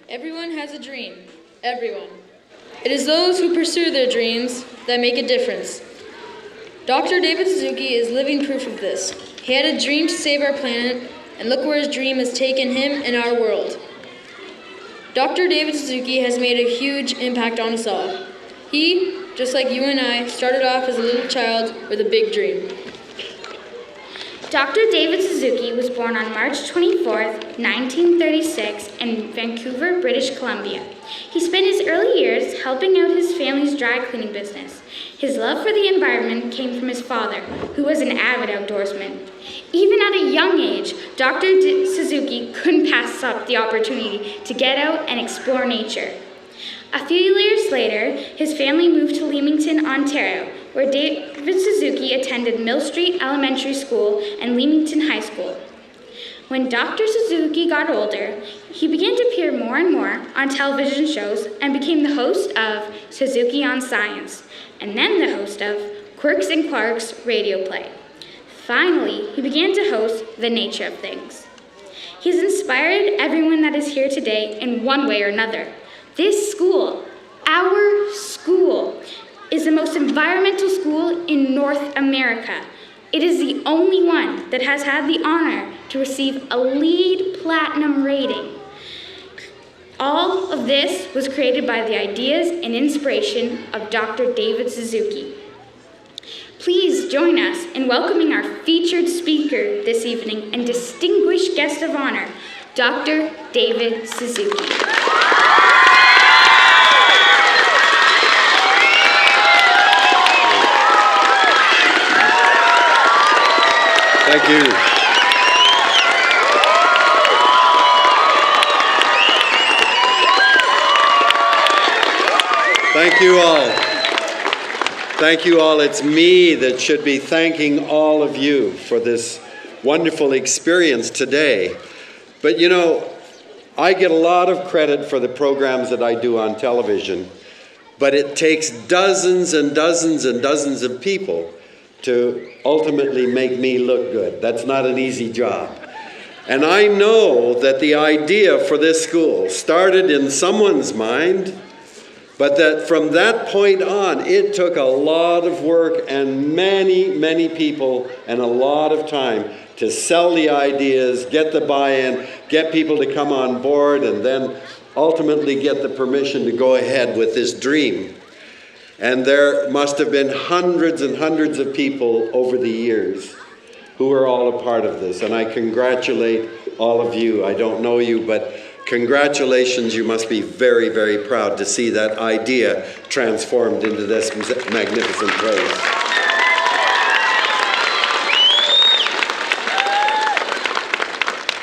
Everyone has a dream. Everyone. It is those who pursue their dreams that make a difference. Dr. David Suzuki is living proof of this. He had a dream to save our planet, and look where his dream has taken him and our world. Dr. David Suzuki has made a huge impact on us all. He, just like you and I, started off as a little child with a big dream. Dr. David Suzuki was born on March 24th, 1936 in Vancouver, British Columbia. He spent his early years helping out his family's dry cleaning business. His love for the environment came from his father, who was an avid outdoorsman. Even at a young age, Dr. Suzuki couldn't pass up the opportunity to get out and explore nature. A few years later, his family moved to Leamington, Ontario, where David Suzuki attended Mill Street Elementary School and Leamington High School. When Dr. Suzuki got older, he began to appear more and more on television shows and became the host of Suzuki on Science, and then the host of Quirks and Clarks radio play. Finally, he began to host The Nature of Things. He's inspired everyone that is here today in one way or another. This school, our school, is the most environmental school in North America. It is the only one that has had the honor to receive a LEED Platinum rating. All of this was created by the ideas and inspiration of Dr. David Suzuki. Please join us in welcoming our featured speaker this evening and distinguished guest of honor, Dr. David Suzuki. Thank you. Thank you all. Thank you all. It's me that should be thanking all of you for this wonderful experience today. But you know, I get a lot of credit for the programs that I do on television, but it takes dozens and dozens and dozens of people to ultimately make me look good. That's not an easy job. And I know that the idea for this school started in someone's mind, but that from that point on, it took a lot of work and many, many people and a lot of time to sell the ideas, get the buy-in, get people to come on board, and then ultimately get the permission to go ahead with this dream. And there must have been hundreds and hundreds of people over the years who are all a part of this. And I congratulate all of you. I don't know you, but congratulations. You must be very, very proud to see that idea transformed into this magnificent place.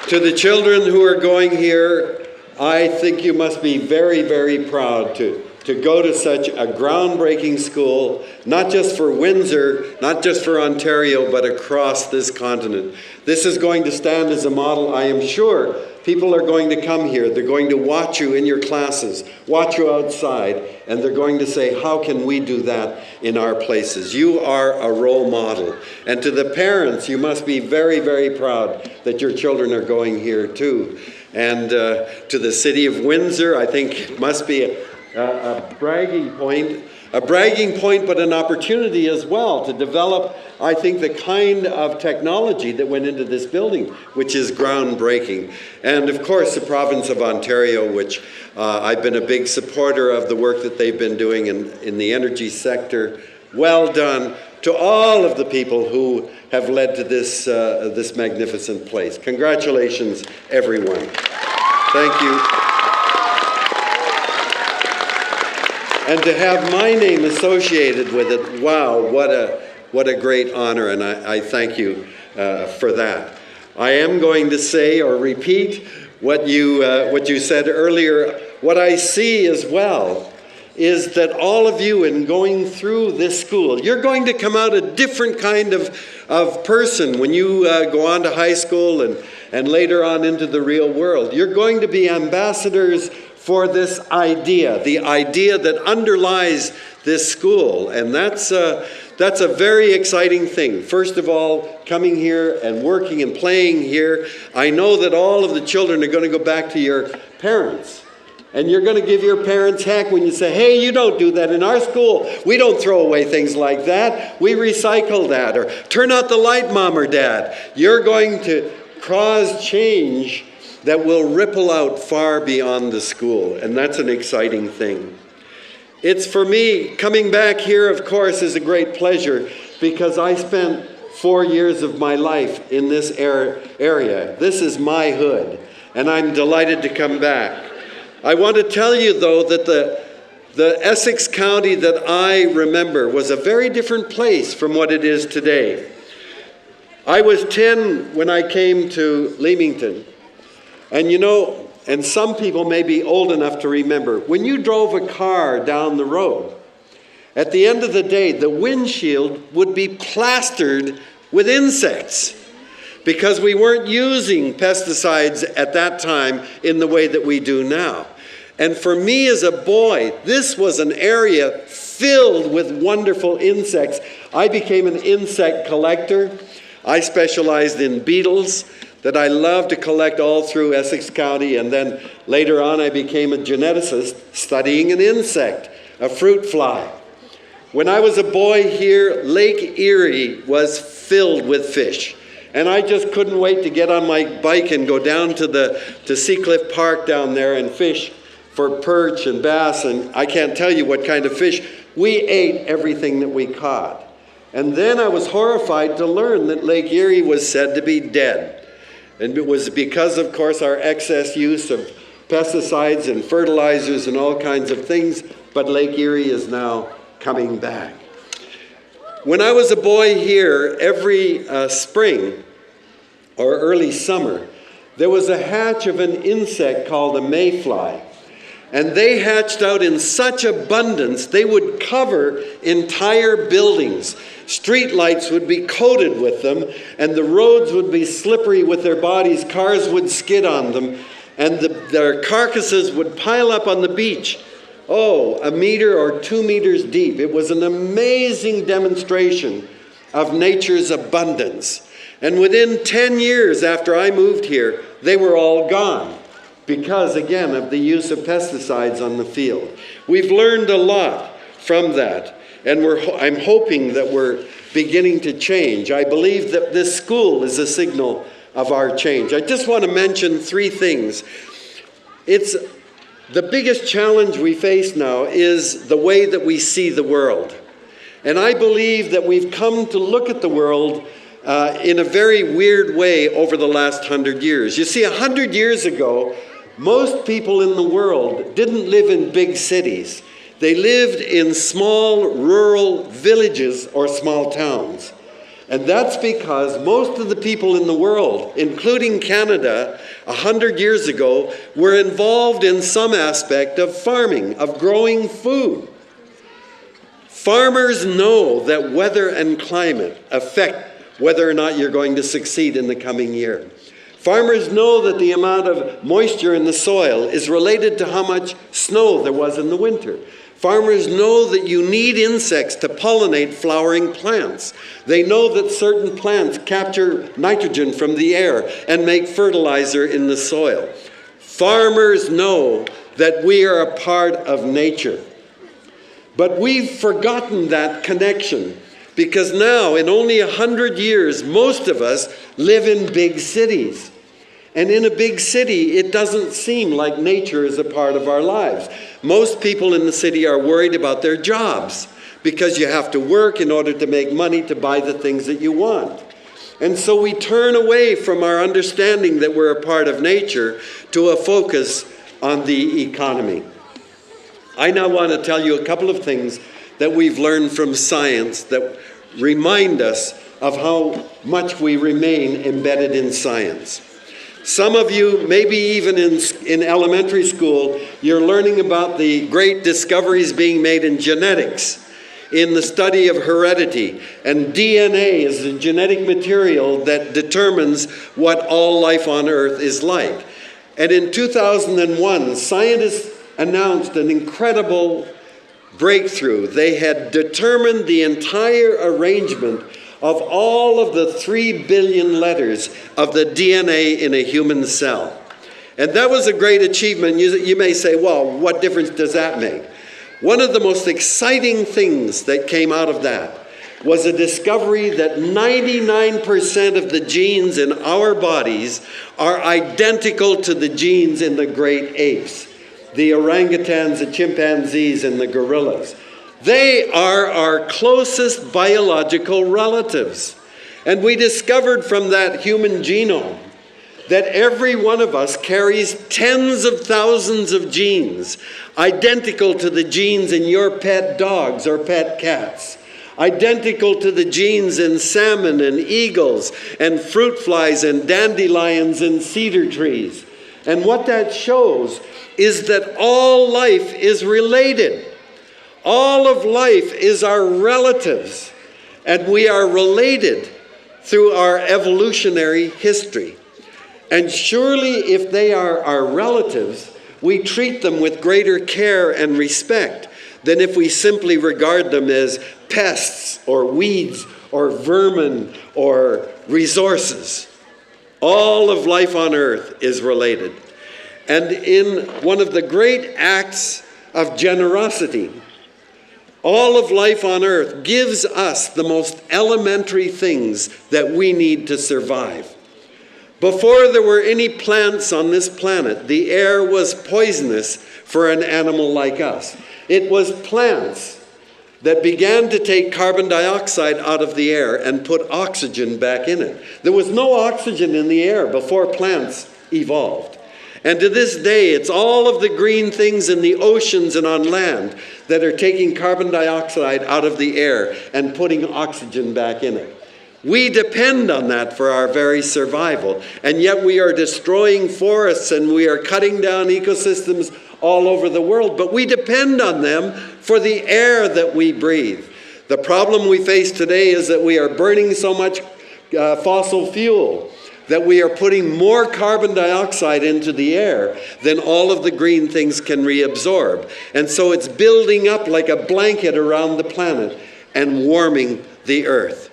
To the children who are going here, I think you must be very, very proud to go to such a groundbreaking school, not just for Windsor, not just for Ontario, but across this continent. This is going to stand as a model. I am sure people are going to come here. They're going to watch you in your classes, watch you outside, and they're going to say, how can we do that in our places? You are a role model. And to the parents, you must be very, very proud that your children are going here too. And to the city of Windsor, I think it must be a bragging point, but an opportunity as well to develop, I think, the kind of technology that went into this building, which is groundbreaking. And of course, the province of Ontario, which I've been a big supporter of the work that they've been doing in the energy sector. Well done to all of the people who have led to this, this magnificent place. Congratulations, everyone. Thank you. And to have my name associated with it, wow, what a great honor, and I thank you for that. I am going to say or repeat what you said earlier. What I see as well is that all of you, in going through this school, you're going to come out a different kind of person when you go on to high school and later on into the real world. You're going to be ambassadors for this idea, the idea that underlies this school. And that's a very exciting thing. First of all, coming here and working and playing here. I know that all of the children are going to go back to your parents And you're going to give your parents heck when you say, hey, you don't do that in our school. We don't throw away things like that. We recycle that. Or turn out the light, Mom or Dad. You're going to cause change that will ripple out far beyond the school. And that's an exciting thing. It's for me, coming back here, of course, is a great pleasure because I spent 4 years of my life in this area. This is my hood, and I'm delighted to come back. I want to tell you, though, that the Essex County that I remember was a very different place from what it is today. I was 10 when I came to Leamington, and you know, and some people may be old enough to remember, when you drove a car down the road, at the end of the day, the windshield would be plastered with insects because we weren't using pesticides at that time in the way that we do now. And for me as a boy, this was an area filled with wonderful insects. I became an insect collector. I specialized in beetles that I loved to collect all through Essex County, and then later on I became a geneticist studying an insect, a fruit fly. When I was a boy here, Lake Erie was filled with fish, and I just couldn't wait to get on my bike and go down to Seacliff Park down there and fish for perch and bass, and I can't tell you what kind of fish. We ate everything that we caught. And then I was horrified to learn that Lake Erie was said to be dead. And it was because, of course, our excess use of pesticides and fertilizers and all kinds of things, but Lake Erie is now coming back. When I was a boy here, every spring or early summer, there was a hatch of an insect called a mayfly. And they hatched out in such abundance, they would cover entire buildings. Street lights would be coated with them, and the roads would be slippery with their bodies. Cars would skid on them, and their carcasses would pile up on the beach. Oh, 1 meter or 2 meters deep. It was an amazing demonstration of nature's abundance. And within 10 years after I moved here, they were all gone because, again, of the use of pesticides on the field. We've learned a lot from that, and I'm hoping that we're beginning to change. I believe that this school is a signal of our change. I just want to mention 3 things. The biggest challenge we face now is the way that we see the world. And I believe that we've come to look at the world in a very weird way over the last 100 years. You see, 100 years ago, most people in the world didn't live in big cities. They lived in small rural villages or small towns. And that's because most of the people in the world, including Canada, 100 years ago, were involved in some aspect of farming, of growing food. Farmers know that weather and climate affect whether or not you're going to succeed in the coming year. Farmers know that the amount of moisture in the soil is related to how much snow there was in the winter. Farmers know that you need insects to pollinate flowering plants. They know that certain plants capture nitrogen from the air and make fertilizer in the soil. Farmers know that we are a part of nature. But we've forgotten that connection because now, in only 100 years, most of us live in big cities. And in a big city, it doesn't seem like nature is a part of our lives. Most people in the city are worried about their jobs because you have to work in order to make money to buy the things that you want. And so we turn away from our understanding that we're a part of nature to a focus on the economy. I now want to tell you a couple of things that we've learned from science that remind us of how much we remain embedded in science. Some of you, maybe even in elementary school, you're learning about the great discoveries being made in genetics, in the study of heredity. And DNA is the genetic material that determines what all life on Earth is like. And in 2001, scientists announced an incredible breakthrough. They had determined the entire arrangement of all of the 3 billion letters of the DNA in a human cell. And that was a great achievement. You may say, well, what difference does that make? One of the most exciting things that came out of that was a discovery that 99% of the genes in our bodies are identical to the genes in the great apes, the orangutans, the chimpanzees, and the gorillas. They are our closest biological relatives. And we discovered from that human genome that every one of us carries tens of thousands of genes identical to the genes in your pet dogs or pet cats, identical to the genes in salmon and eagles and fruit flies and dandelions and cedar trees. And what that shows is that all life is related. All of life is our relatives, and we are related through our evolutionary history. And surely if they are our relatives, we treat them with greater care and respect than if we simply regard them as pests or weeds or vermin or resources. All of life on earth is related. And in one of the great acts of generosity, all of life on earth gives us the most elementary things that we need to survive. Before there were any plants on this planet, the air was poisonous for an animal like us. It was plants that began to take carbon dioxide out of the air and put oxygen back in it. There was no oxygen in the air before plants evolved. And to this day, it's all of the green things in the oceans and on land that are taking carbon dioxide out of the air and putting oxygen back in it. We depend on that for our very survival, and yet we are destroying forests and we are cutting down ecosystems all over the world, but we depend on them for the air that we breathe. The problem we face today is that we are burning so much fossil fuel that we are putting more carbon dioxide into the air than all of the green things can reabsorb. And so it's building up like a blanket around the planet and warming the earth.